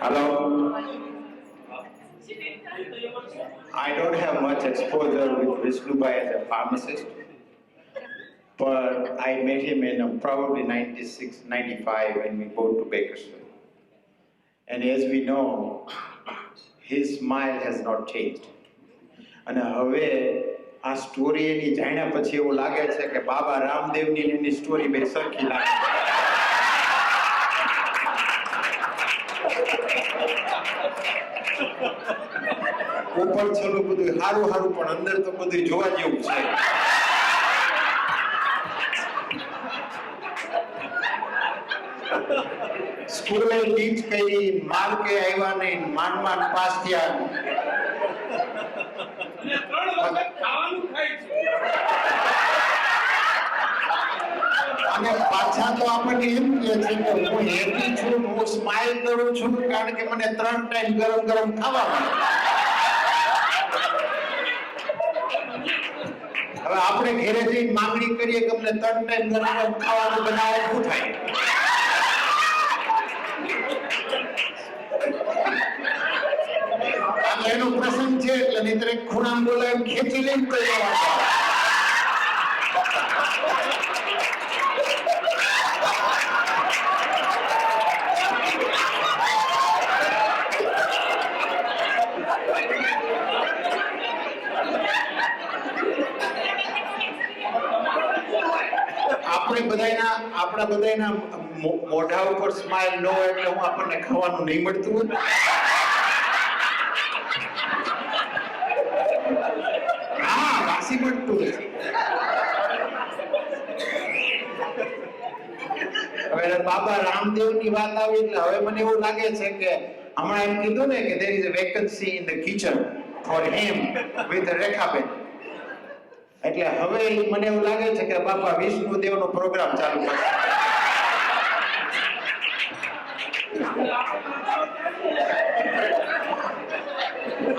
Hello. I don't have much exposure with Vishnu Bhai as a pharmacist, but I met him in probably 96, 95 when we moved to Bakersfield. And as we know, his smile has not changed. And હવે આ story એની જાણ્યા પછી એવું લાગે છે કે બાબા રામદેવની એની story બે સરખી લાગે. ઉપર છેલ્લું બધું સારું સારું પણ અંદર તો બધું જોવા જેવું છે. સ્કૂલે ટીચ કરી માર્કે આવ્યા નહીં, માંડ પાસ થયા. અને પાછા તો આપણને એમ કહે છે કે હું હેપી છું, હું સ્માઈલ કરું છું કારણ કે મને 3 ટાઈમ ગરમ ગરમ ખાવા મળે. હવે આપણે ઘરે જઈને માંગણી કરીએ કે અમને 3 ટાઈમ ગરમ ગરમ ખાવાનું બનાવો, શું થાય? એનો પ્રસંગ છે એટલે નહીતર એક ખૂણામાં બોલાય ખેંચી લઈને કોઈ જવા. આપણા બધાના મોઢા ઉપર સ્માઈલ ન હોય એટલે હું આપણને ખાવાનું નહીં મળતું હોય. હા, વાસી મળતું હોય. હવે બાબા રામદેવની વાત આવી એટલે હવે મને એવું લાગે છે કે હમણાં એમ કીધું ને કે there is a vacancy in the kitchen for him with Rekhaben. એટલે હવે મને એવું લાગે છે કે બાપા વિષ્ણુદેવનો પ્રોગ્રામ ચાલુ કરશે.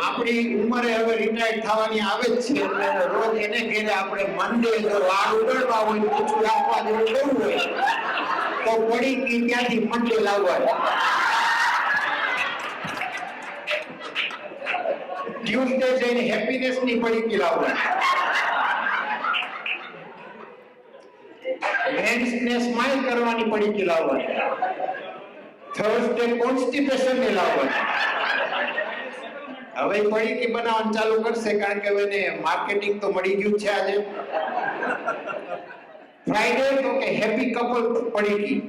આપણી ઉંમરે હવે રિટાયર્ડ થવાની આવે જ છે એટલે રોજ એને ઘેરે આપણે મંડે જો વાળ ઉગાડવા હોય, ઓછું રાખવા જેવું કરવું હોય તો પડી ગઈ ત્યાંથી મંડે લાવવા. ટ્યુઝડે જઈને હેપીનેસ ની પડી ગઈ લાવવા. ને સ્માઇલ કરવાની પડીકી લાવવાની, થર્સડે કોન્સ્ટિપેશન ને લાવવાની. હવે પડીકી બનાવવાનું ચાલુ કરશે કારણ કે હવે એને માર્કેટિંગ તો મળી ગયું છે આજે. ફ્રાઈડે તો કે હેપી કપલ પડીકી.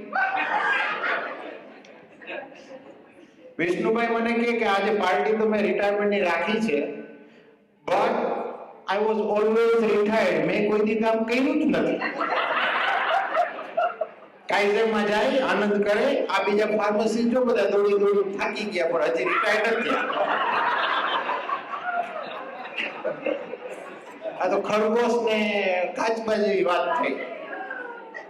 વિષ્ણુભાઈ મને કહે કે આજે પાર્ટી તો મેં રિટાયરમેન્ટની રાખી છે, but I was always retired. મેં કોઈ દી કામ કર્યું જ નથી. કાયદેમાં જાય, આનંદ કરે. આ બીજા ફાર્મસી જો બધા દોડી દોડી થાકી ગયા પણ હજી રિટાયર્ડ નથી થયા. આ તો ખરગોશ ને કાચબા જેવી વાત થઈ.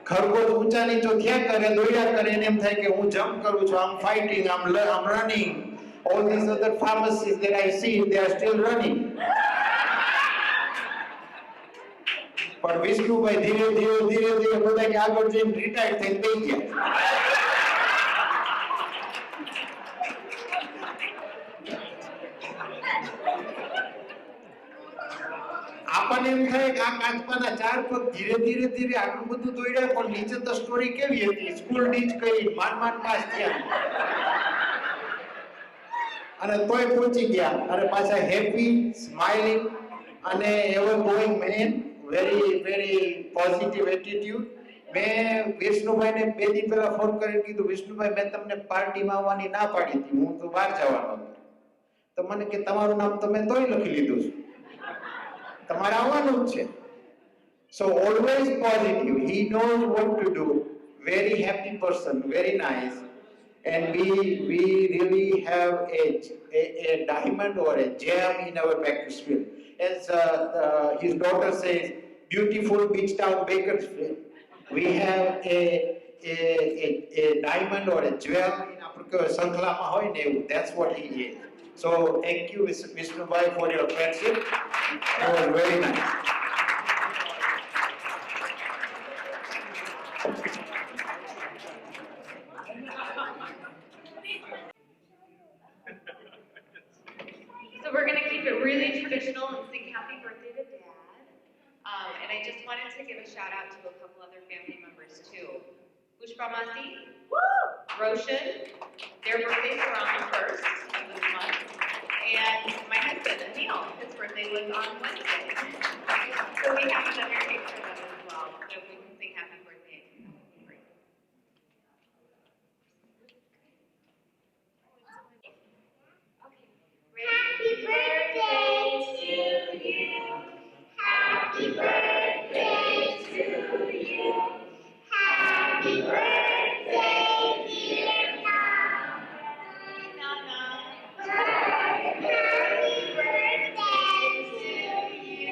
ખરગોશ ઊંચા નીચો થયા કરે, દોડ્યા કરે, એને એમ થાય કે હું જમ્પ કરું છું, આમ ફાઇટિંગ, આમ running. All these other pharmacies that I see, they are still running. પણ વિષ્ણુભાઈ ધીરે ધીરે બધા કે આગળ જઈને રિટાયર થઈને બેસી ગયા. આપણને એમ થાય કે આ કાચબાના 4 પગ ધીરે આટલું બધું દોડ્યા, પણ નીચે તો સ્ટોરી કેવી હતી? સ્કૂલ ડીચ કરી, માંડ પાસ થયા અને તોય પહોંચી ગયા અને પાછા હેપી, સ્માઇલિંગ અને ever going man. Very positive attitude. મેં વિષ્ણુભાઈને 2 દી પહેલા ફોન કરીને કીધું, વિષ્ણુભાઈ મેં તમને પાર્ટીમાં આવવાની ના પાડી હતી, હું તો બહાર જવાનો હતો. તો મને કે તમારું નામ તો મેં તોય લખી લીધું છે, તમારે આવવાનું જ છે. So always positive. He knows what to do. Very happy person, very nice. And we really have a diamond or a gem in our Bakersfield. As his daughter says, beautiful beach town Bakersfield. We have a diamond or a jewel in our Sanklama hoy ne. That's what he is. So thank you, Vishnu Bhai, for your friendship. It was very nice. So we're going to keep it really traditional and sing happy birthday to Dad. And I just wanted to give a shout out to a couple other family members too. Pushpa Masi, Roshan, their birthdays were on the 1st of this month. And my husband, Anil, his birthday was on Wednesday. So we have another cake for them as well, so we can sing happy birthday. Happy birthday to you. Happy birthday to you. Happy birthday, dear Nana. Happy birthday to you.